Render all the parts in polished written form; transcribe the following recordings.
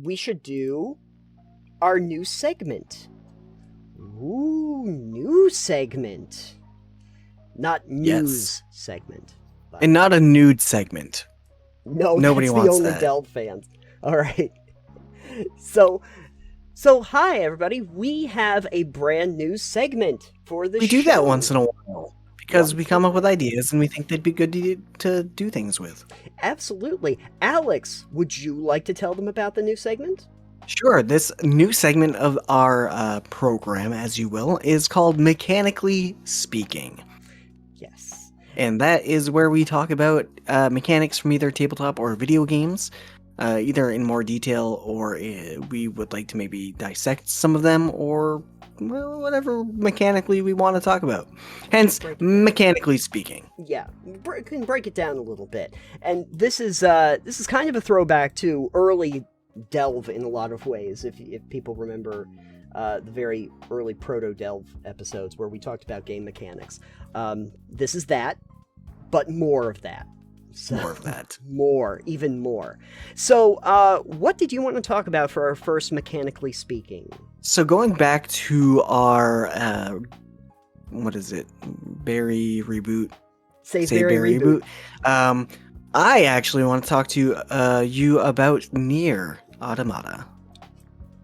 we should do our new segment. Ooh, new segment. Not news segment. But... And not a nude segment. No, Nobody that's wants the only that. Delve fans. All right. So hi everybody. We have a brand new segment for the show. We do that once in a while because we come up with ideas and we think they'd be good to do things with. Absolutely. Alex, would you like to tell them about the new segment? Sure. This new segment of our program, as you will, is called Mechanically Speaking. Yes. And that is where we talk about mechanics from either tabletop or video games, either in more detail, or we would like to maybe dissect some of them, or whatever mechanically we want to talk about. Hence, Mechanically Speaking. Yeah, can break it down a little bit. And this is kind of a throwback to early Delve in a lot of ways, if people remember the very early proto-Delve episodes where we talked about game mechanics. This is that, but more of that. So, more of that. Even more. So, what did you want to talk about for our first Mechanically Speaking? So going back to our, what is it? Berry Reboot? Say Berry Reboot. I actually want to talk to you about Nier Automata.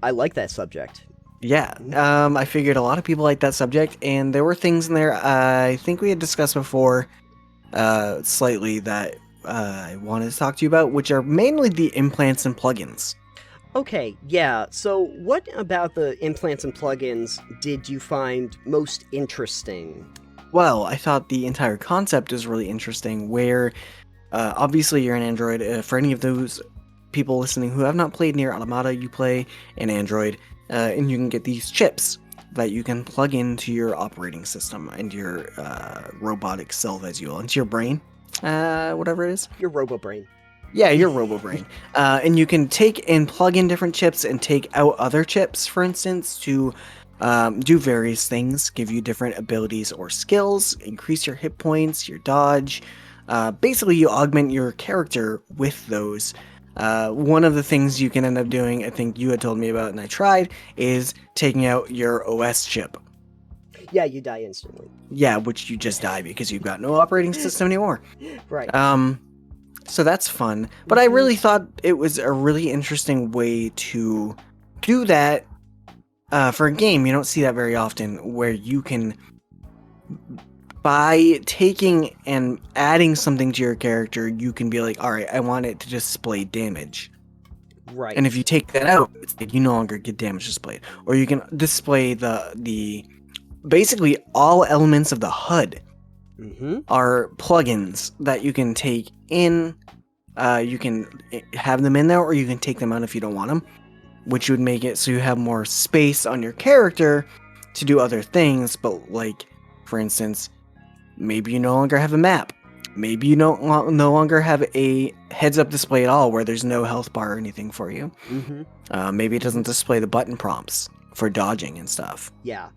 I like that subject. Yeah, I figured a lot of people like that subject, and there were things in there I think we had discussed before slightly that I wanted to talk to you about, which are mainly the implants and plugins. Okay, yeah, so what about the implants and plugins did you find most interesting? Well, I thought the entire concept is really interesting, where obviously you're an Android. For any of those people listening who have not played Nier Automata, you play an Android, and you can get these chips that you can plug into your operating system and your robotic self, as you will, into your brain, whatever it is. Your robo-brain. Yeah, your robo-brain. And you can take and plug in different chips and take out other chips, for instance, to do various things, give you different abilities or skills, increase your hit points, your dodge. Basically, you augment your character with those. One of the things you can end up doing, I think you had told me about and I tried, is taking out your OS chip. Yeah, you die instantly. Yeah, which you just die because you've got no operating system anymore. Right. So that's fun. But I really thought it was a really interesting way to do that for a game. You don't see that very often, where you can, by taking and adding something to your character, you can be like, all right, I want it to display damage. Right. And if you take that out, it's like you no longer get damage displayed. Or you can display the basically all elements of the HUD are plugins that you can take in. You can have them in there, or you can take them out if you don't want them, which would make it so you have more space on your character to do other things. But like, for instance, maybe you no longer have a map. Maybe you no longer have a heads-up display at all, where there's no health bar or anything for you. Maybe it doesn't display the button prompts for dodging and stuff. Yeah.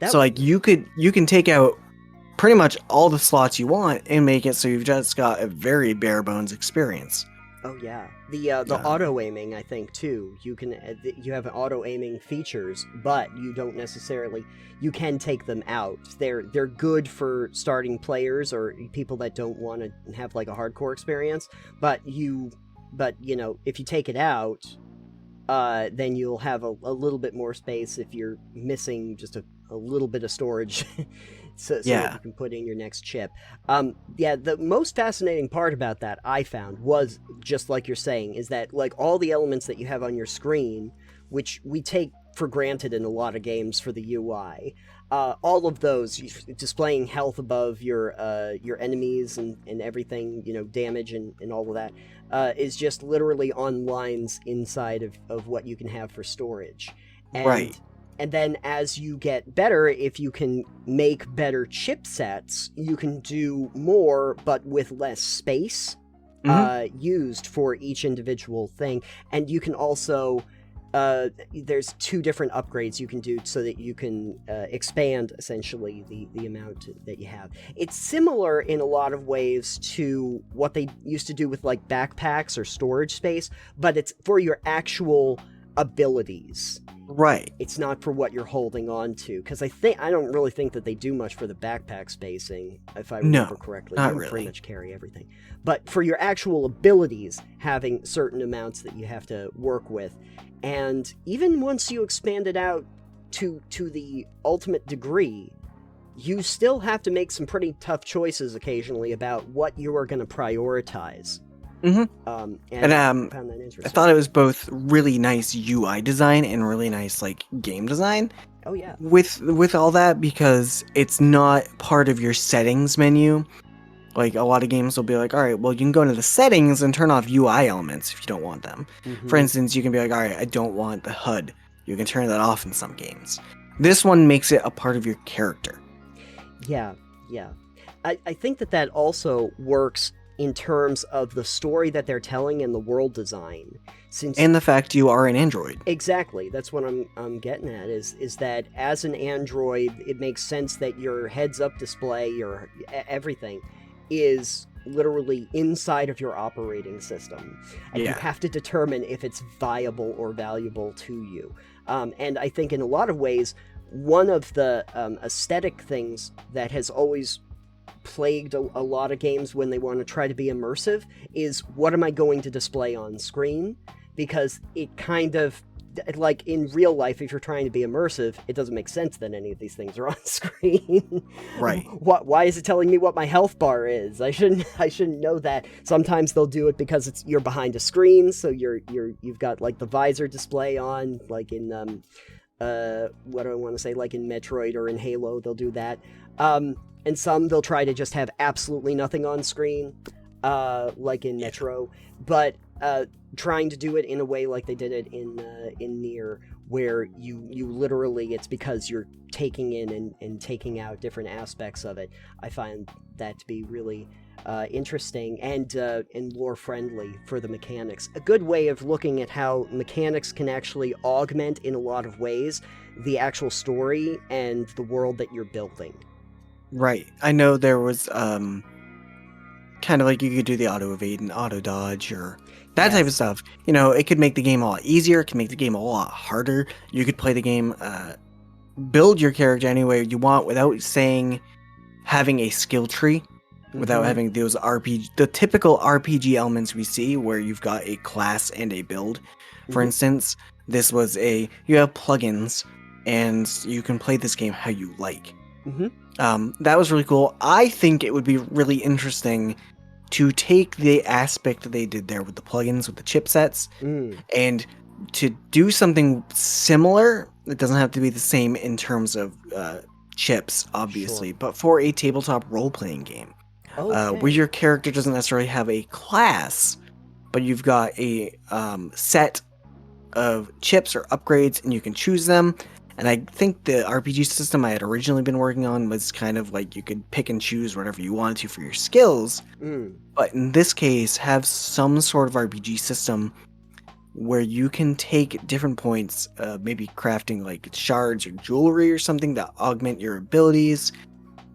So like you can take out pretty much all the slots you want and make it so you've just got a very bare bones experience. Oh yeah, the auto aiming, I think too. You have auto aiming features, but you don't necessarily. You can take them out. They're good for starting players or people that don't want to have like a hardcore experience. But you know, if you take it out, then you'll have a little bit more space if you're missing just a little bit of storage. So that you can put in your next chip. The most fascinating part about that I found was, just like you're saying, is that like all the elements that you have on your screen, which we take for granted in a lot of games for the UI, all of those displaying health above your enemies and everything, you know, damage and all of that, is just literally on lines inside of what you can have for storage. Right. And then as you get better, if you can make better chipsets, you can do more, but with less space used for each individual thing. And you can also there's 2 different upgrades you can do so that you can expand essentially the amount that you have. It's similar in a lot of ways to what they used to do with like backpacks or storage space, but it's for your actual abilities. Right. It's not for what you're holding on to, because I don't really think that they do much for the backpack spacing, if I remember correctly. Not You really. pretty much carry everything. But for your actual abilities, having certain amounts that you have to work with, and even once you expand it out to the ultimate degree, you still have to make some pretty tough choices occasionally about what you are going to prioritize. And I found that interesting. I thought it was both really nice UI design and really nice like game design. Oh yeah. With all that, because it's not part of your settings menu. Like a lot of games will be like, all right, well you can go into the settings and turn off UI elements if you don't want them. For instance, you can be like, all right, I don't want the HUD. You can turn that off in some games. This one makes it a part of your character. Yeah. I think that also works in terms of the story that they're telling and the world design. And the fact you are an android. Exactly. That's what I'm getting at, is that as an android, it makes sense that your heads-up display, your everything, is literally inside of your operating system. And you have to determine if it's viable or valuable to you. And I think in a lot of ways, one of the aesthetic things that has always plagued a lot of games when they want to try to be immersive is, what am I going to display on screen? Because it kind of, like in real life, if you're trying to be immersive, it doesn't make sense that any of these things are on screen. Right. Why is it telling me what my health bar is? I shouldn't know that. Sometimes they'll do it because you're behind a screen, so you've got like the visor display on, like in what do I want to say, like in Metroid or in Halo, they'll do that. And some they'll try to just have absolutely nothing on screen, like in Metro, but trying to do it in a way like they did it in Nier, where you literally, it's because you're taking in and taking out different aspects of it. I find that to be really interesting and lore friendly for the mechanics. A good way of looking at how mechanics can actually augment in a lot of ways the actual story and the world that you're building. Right. I know there was kind of like you could do the auto evade and auto dodge or that type of stuff. You know, it could make the game a lot easier. It could make the game a lot harder. You could play the game, build your character any way you want without having a skill tree, without having those the typical RPG elements we see where you've got a class and a build. For instance, this was you have plugins and you can play this game how you like. That was really cool. I think it would be really interesting to take the aspect that they did there with the plugins, with the chipsets, and to do something similar. It doesn't have to be the same in terms of chips, obviously, but for a tabletop role-playing game, where your character doesn't necessarily have a class, but you've got a set of chips or upgrades, and you can choose them. And I think the RPG system I had originally been working on was kind of like you could pick and choose whatever you wanted to for your skills. But in this case, have some sort of RPG system where you can take different points, maybe crafting like shards or jewelry or something that augment your abilities.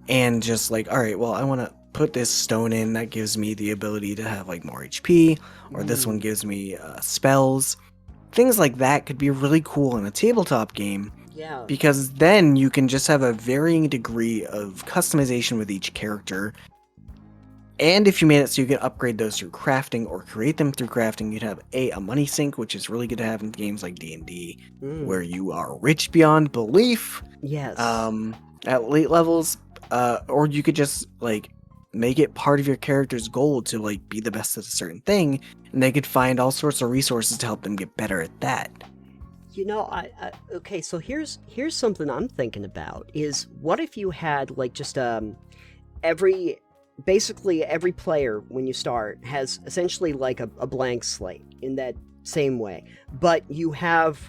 And just like, all right, well, I want to put this stone in that gives me the ability to have like more HP, or this one gives me spells. Things like that could be really cool in a tabletop game. Yeah. Because then you can just have a varying degree of customization with each character. And if you made it so you can upgrade those through crafting or create them through crafting, you'd have a money sink, which is really good to have in games like D&D, where you are rich beyond belief. Yes. At late levels, or you could just like make it part of your character's goal to like be the best at a certain thing, and they could find all sorts of resources to help them get better at that. You know, okay, so here's something I'm thinking about, is what if you had, like, just, basically every player, when you start, has essentially, like, a blank slate, in that same way, but you have,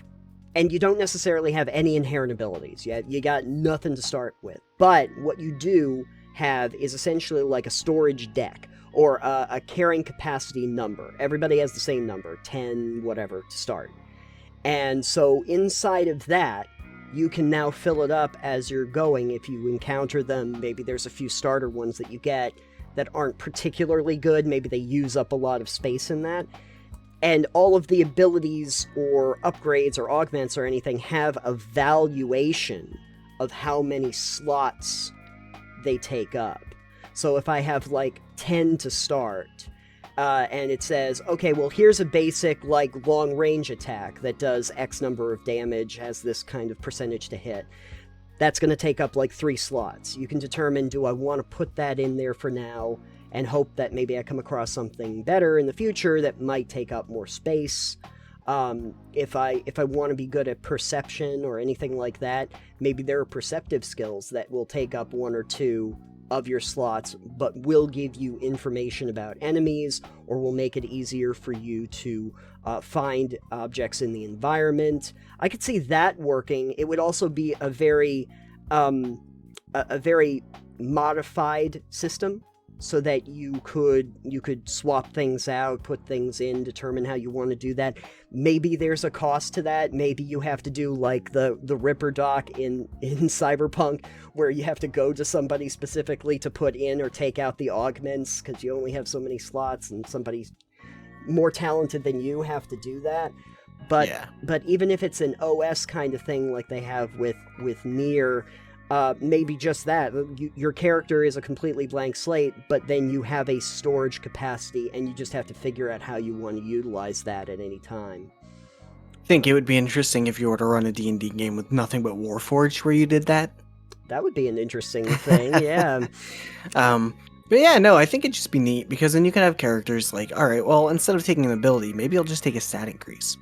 and you don't necessarily have any inherent abilities, you got nothing to start with, but what you do have is essentially like a storage deck, or a carrying capacity number. Everybody has the same number, 10, whatever, to start. And so inside of that, you can now fill it up as you're going. If you encounter them, maybe there's a few starter ones that you get that aren't particularly good. Maybe they use up a lot of space in that. And all of the abilities or upgrades or augments or anything have a valuation of how many slots they take up. So if I have like 10 to start, and it says, okay, well, here's a basic, like, long-range attack that does X number of damage, has this kind of percentage to hit. That's going to take up, like, 3 slots. You can determine, do I want to put that in there for now and hope that maybe I come across something better in the future that might take up more space? If I want to be good at perception or anything like that, maybe there are perceptive skills that will take up 1 or 2 of your slots, but will give you information about enemies, or will make it easier for you to find objects in the environment. I could see that working. It would also be a very modified system, so that you could swap things out, put things in, determine how you want to do that. Maybe there's a cost to that. Maybe you have to do like the Ripper doc in Cyberpunk, where you have to go to somebody specifically to put in or take out the augments, because you only have so many slots, and somebody more talented than you have to do that. But even if it's an OS kind of thing like they have with Nier, maybe just that. Your character is a completely blank slate, but then you have a storage capacity, and you just have to figure out how you want to utilize that at any time. I think it would be interesting if you were to run a D&D game with nothing but Warforged where you did that. That would be an interesting thing, yeah. But yeah, no, I think it'd just be neat, because then you can have characters like, all right, well, instead of taking an ability, maybe I'll just take a stat increase.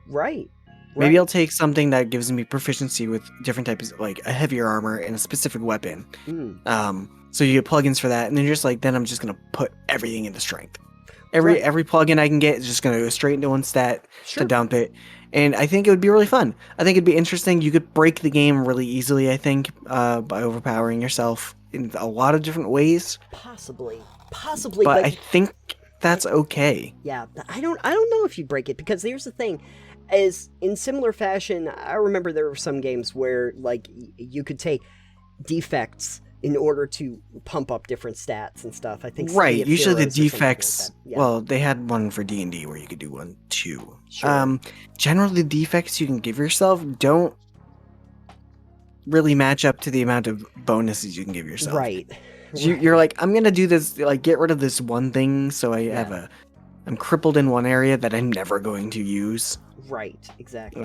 Right. Maybe I'll take something that gives me proficiency with different types, like a heavier armor and a specific weapon. So you get plugins for that, and then you're just like, then I'm just gonna put everything into strength. Every plugin I can get is just gonna go straight into one stat to dump it. And I think it would be really fun. I think it'd be interesting. You could break the game really easily, I think, by overpowering yourself in a lot of different ways. Possibly. But I think that's okay. Yeah, I don't know if you break it, because here's the thing. As in similar fashion, I remember there were some games where, like, you could take defects in order to pump up different stats and stuff. I think right. Usually the defects. Like well, they had one for D&D where you could do one too. Sure. Generally, the defects you can give yourself don't really match up to the amount of bonuses you can give yourself. Right. So you're like, I'm gonna do this, like, get rid of this one thing, so I have I'm crippled in one area that I'm never going to use. Right, exactly.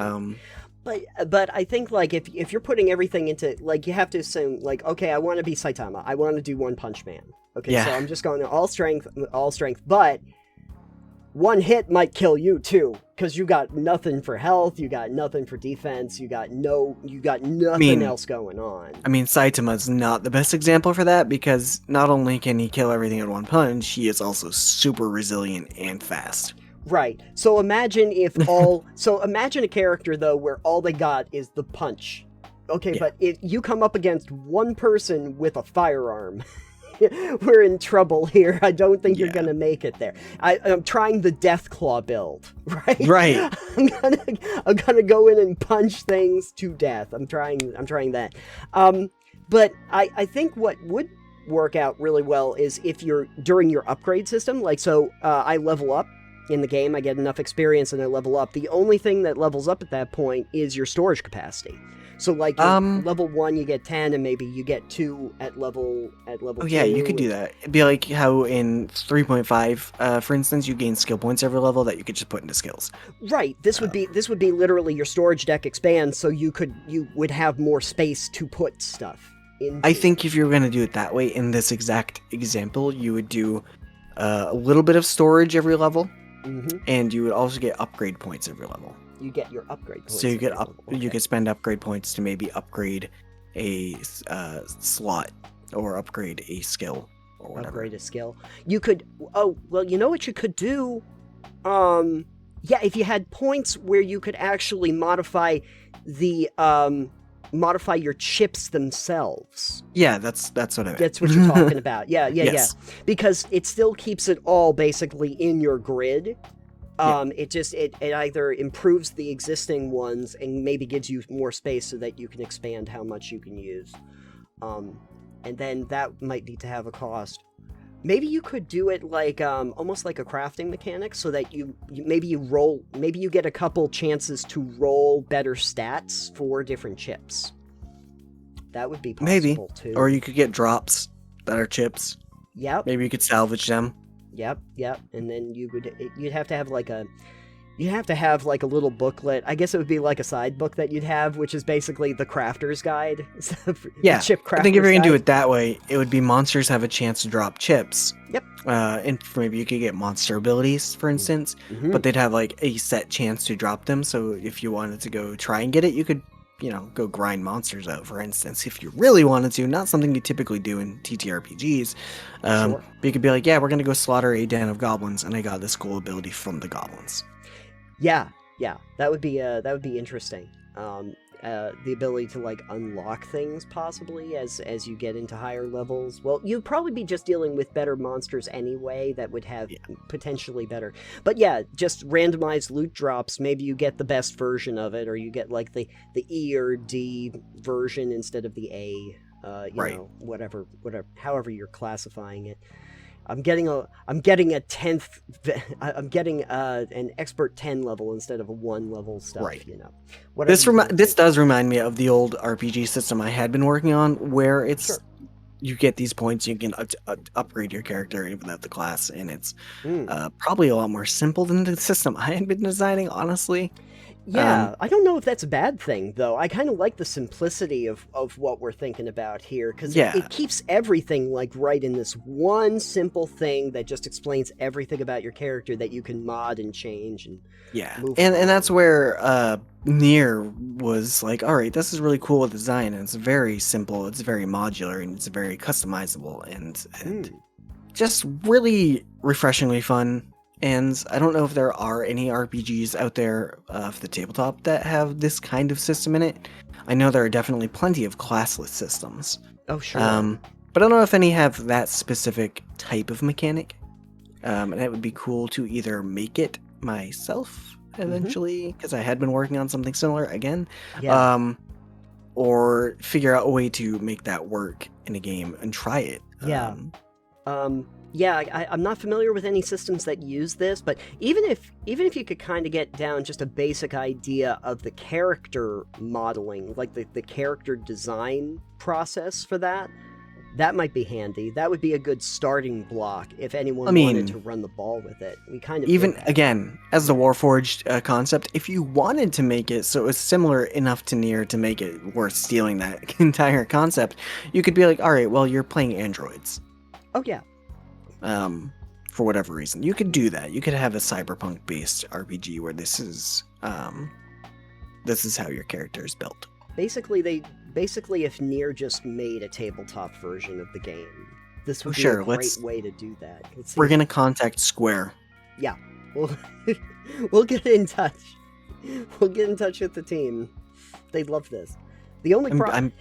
But I think, like, if you're putting everything into, like, you have to assume, like, okay, I want to be Saitama. I want to do One Punch Man. Okay, so I'm just going to all strength, but one hit might kill you too, because you got nothing for health, you got nothing for defense, you got nothing else going on. I mean, Saitama's not the best example for that, because not only can he kill everything in one punch, he is also super resilient and fast. Right. So imagine imagine a character, though, where all they got is the punch. Okay, but if you come up against one person with a firearm, we're in trouble here. I don't think you're gonna make it there. I'm trying the Deathclaw build, right? Right. I'm gonna go in and punch things to death. I'm trying that. But I think what would work out really well is if you're during your upgrade system, like, so I level up in the game, I get enough experience and I level up. The only thing that levels up at that point is your storage capacity. So, like, level 1 you get 10, and maybe you get 2 at level 2. Oh yeah, you could do that. It'd be like how in 3.5, for instance, you gain skill points every level that you could just put into skills. Right. This would be literally your storage deck expands, so you would have more space to put stuff into. I think if you were gonna do it that way, in this exact example, you would do a little bit of storage every level. Mm-hmm. And you would also get upgrade points every level. You get your upgrade points. So you could spend upgrade points to maybe upgrade a slot or upgrade a skill or whatever. Upgrade a skill. You could. Oh well, you know what you could do. If you had points where you could actually modify your chips themselves. Yeah, that's what I meant. That's what you're talking about. Yeah. Yes. Because it still keeps it all basically in your grid. It either improves the existing ones and maybe gives you more space so that you can expand how much you can use. And then that might need to have a cost. Maybe you could do it like almost like a crafting mechanic, so that you get a couple chances to roll better stats for different chips. That would be possible too. Or you could get drops that are chips. Yep. Maybe you could salvage them. Yep. And then you'd have to have like a little booklet. I guess it would be like a side book that you'd have, which is basically the crafter's guide. Yeah, the chip crafter's I think if you're going to do guide. it that way, it would be monsters have a chance to drop chips. Yep. And maybe you could get monster abilities, for instance, but they'd have like a set chance to drop them. So if you wanted to go try and get it, you could, go grind monsters out, for instance, if you really wanted to. Not something you typically do in TTRPGs. Sure. But you could be like, yeah, we're going to go slaughter a den of goblins, and I got this cool ability from the goblins. Yeah, that would be interesting. The ability to like unlock things possibly as you get into higher levels. Well, you'd probably be just dealing with better monsters anyway that would have potentially better. But yeah, just randomized loot drops. Maybe you get the best version of it, or you get like the E or D version instead of the A. Whatever, however you're classifying it. I'm getting an expert 10 level instead of a 1 level stuff. Right. This does remind me of the old RPG system I had been working on, where it's you get these points, you can upgrade your character without the class, and it's probably a lot more simple than the system I had been designing, honestly. Yeah, I don't know if that's a bad thing, though. I kind of like the simplicity of what we're thinking about here, because it keeps everything like right in this one simple thing that just explains everything about your character that you can mod and change and move and that's where Nier was like, all right, this is really cool with design, and it's very simple, it's very modular, and it's very customizable, and just really refreshingly fun. And I don't know if there are any RPGs out there for the tabletop that have this kind of system in it. I know there are definitely plenty of classless systems. Oh, sure. But I don't know if any have that specific type of mechanic. And it would be cool to either make it myself eventually, because I had been working on something similar again, or figure out a way to make that work in a game and try it. I'm not familiar with any systems that use this, but even if you could kind of get down just a basic idea of the character modeling, like the character design process for that might be handy. That would be a good starting block if anyone wanted to run the ball with it. We kind of even again, as the Warforged concept, if you wanted to make it so it's similar enough to Nier to make it worth stealing that entire concept, you could be like, all right, well, you're playing androids. Oh yeah. For whatever reason, you could do that. You could have a cyberpunk-based RPG where this is how your character is built. Basically, if Nier just made a tabletop version of the game, this would be a great way to do that. We're gonna contact Square. Yeah, we'll get in touch. We'll get in touch with the team. They'd love this. The only problem,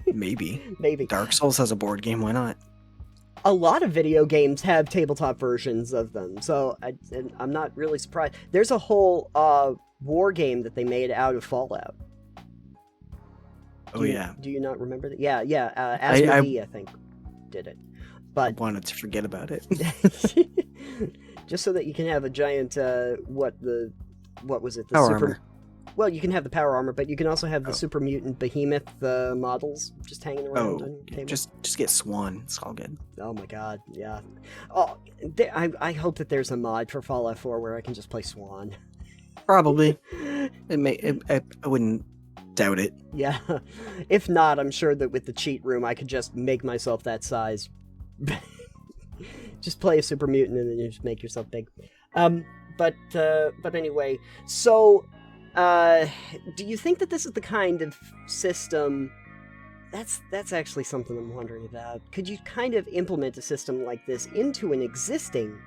maybe maybe Dark Souls has a board game. Why not? A lot of video games have tabletop versions of them, so I'm not really surprised. There's a whole war game that they made out of Fallout. Do you not remember that? Yeah. Asmodee, I think, did it. But I wanted to forget about it. Just so that you can have a giant what was it? The power armor. Well, you can have the power armor, but you can also have the super mutant behemoth models just hanging around. Just get Swan. It's all good. Oh my god, yeah. Oh, I hope that there's a mod for Fallout 4 where I can just play Swan. Probably. I wouldn't doubt it. Yeah. If not, I'm sure that with the cheat room, I could just make myself that size. Just play a super mutant and then you just make yourself big. But anyway, so. Do you think that this is the kind of system... That's actually something I'm wondering about. Could you kind of implement a system like this into an existing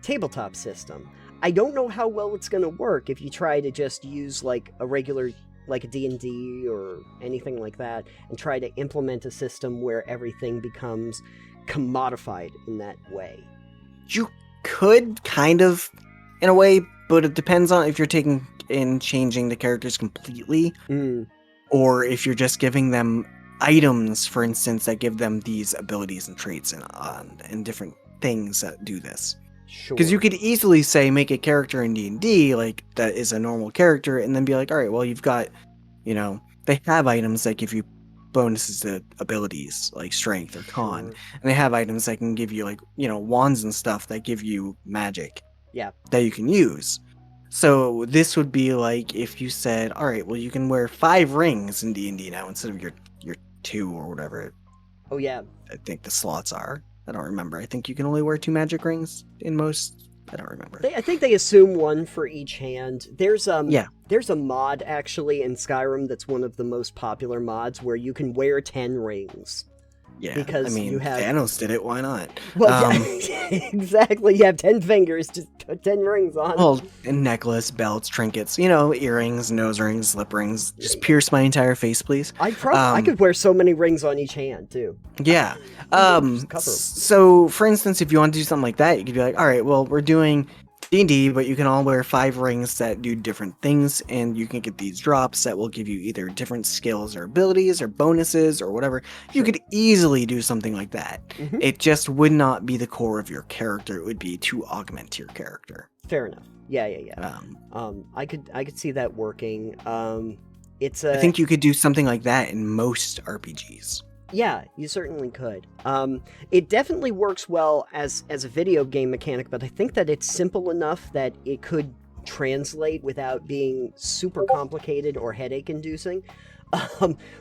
tabletop system? I don't know how well it's going to work if you try to just use like a regular, like a D&D or anything like that, and try to implement a system where everything becomes commodified in that way. You could kind of, in a way, but it depends on if you're taking and changing the characters completely, or if you're just giving them items, for instance, that give them these abilities and traits and different things that do this. Sure. Because you could easily say make a character in D&D like that is a normal character, and then be like, all right, well, you've got, they have items that give you bonuses to abilities like strength or con, and they have items that can give you like wands and stuff that give you magic. Yeah. That you can use. So this would be like if you said, all right, well, you can wear 5 rings in D&D now instead of your 2 or whatever. Oh yeah. I think the slots are. I don't remember. I think you can only wear 2 magic rings in most. I don't remember. I think they assume 1 for each hand. There's a mod actually in Skyrim that's one of the most popular mods where you can wear 10 rings. Yeah, because I mean, Thanos did it. Why not? Well, yeah, exactly. You have 10 fingers, just put 10 rings on. Well, a necklace, belts, trinkets, earrings, nose rings, lip rings. Just pierce my entire face, please. I could wear so many rings on each hand too. Yeah. So, for instance, if you want to do something like that, you could be like, all right, well, we're doing D&D, but you can all wear 5 rings that do different things, and you can get these drops that will give you either different skills or abilities or bonuses or whatever. Sure. You could easily do something like that. Mm-hmm. It just would not be the core of your character. It would be to augment your character. Fair enough. Yeah. I could see that working. I think you could do something like that in most RPGs. Yeah, you certainly could. It definitely works well as a video game mechanic, but I think that it's simple enough that it could translate without being super complicated or headache-inducing.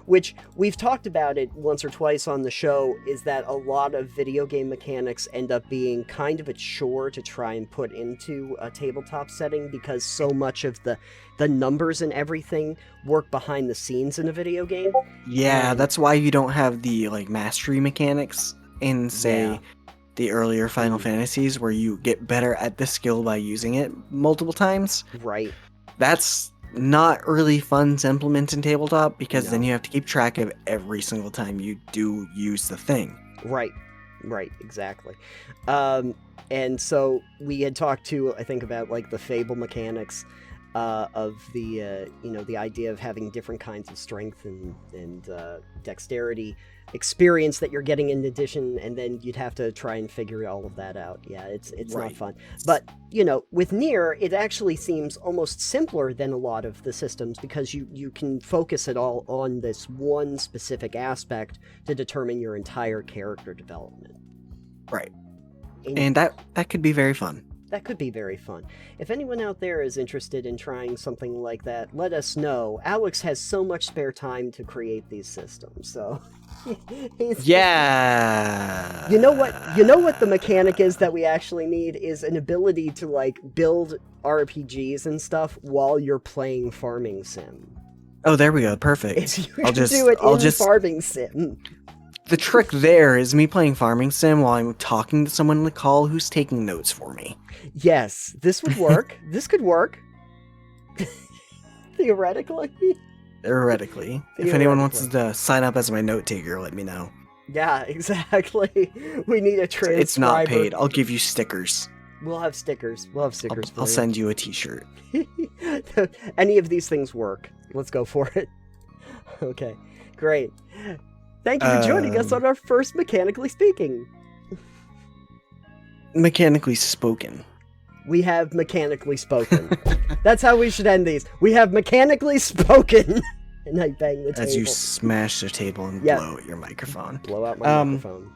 Which we've talked about it once or twice on the show, is that a lot of video game mechanics end up being kind of a chore to try and put into a tabletop setting, because so much of the numbers and everything work behind the scenes in a video game. Yeah, that's why you don't have the mastery mechanics in, say, the earlier Final Fantasies, where you get better at the skill by using it multiple times. Right. That's not really fun to implement in tabletop, because then you have to keep track of every single time you do use the thing. Right, exactly. And so we had talked to, I think, about the Fable mechanics of the the idea of having different kinds of strength and dexterity experience that you're getting in addition, and then you'd have to try and figure all of that out. Yeah, it's not fun. But with Nier, it actually seems almost simpler than a lot of the systems, because you can focus it all on this one specific aspect to determine your entire character development. Right. And that could be very fun. That could be very fun. If anyone out there is interested in trying something like that, let us know. Alex has so much spare time to create these systems, so... Yeah. You know what the mechanic is that we actually need is an ability to build RPGs and stuff while you're playing Farming Sim. Oh, there we go. Perfect. I'll just do it in Farming Sim. The trick there is me playing Farming Sim while I'm talking to someone in the call who's taking notes for me. Yes, this would work. This could work. Theoretically. If anyone wants to sign up as my note taker, let me know. Yeah, exactly. We need a transcriber. It's not paid. I'll give you stickers. We'll have stickers. I'll send you a t-shirt. Any of these things work. Let's go for it. Okay, great. Thank you for joining us on our first Mechanically Speaking. Mechanically Spoken. We have mechanically spoken. That's how we should end these. We have mechanically spoken. And I bang the table. As you smash the table and blow at your microphone. Blow out my microphone.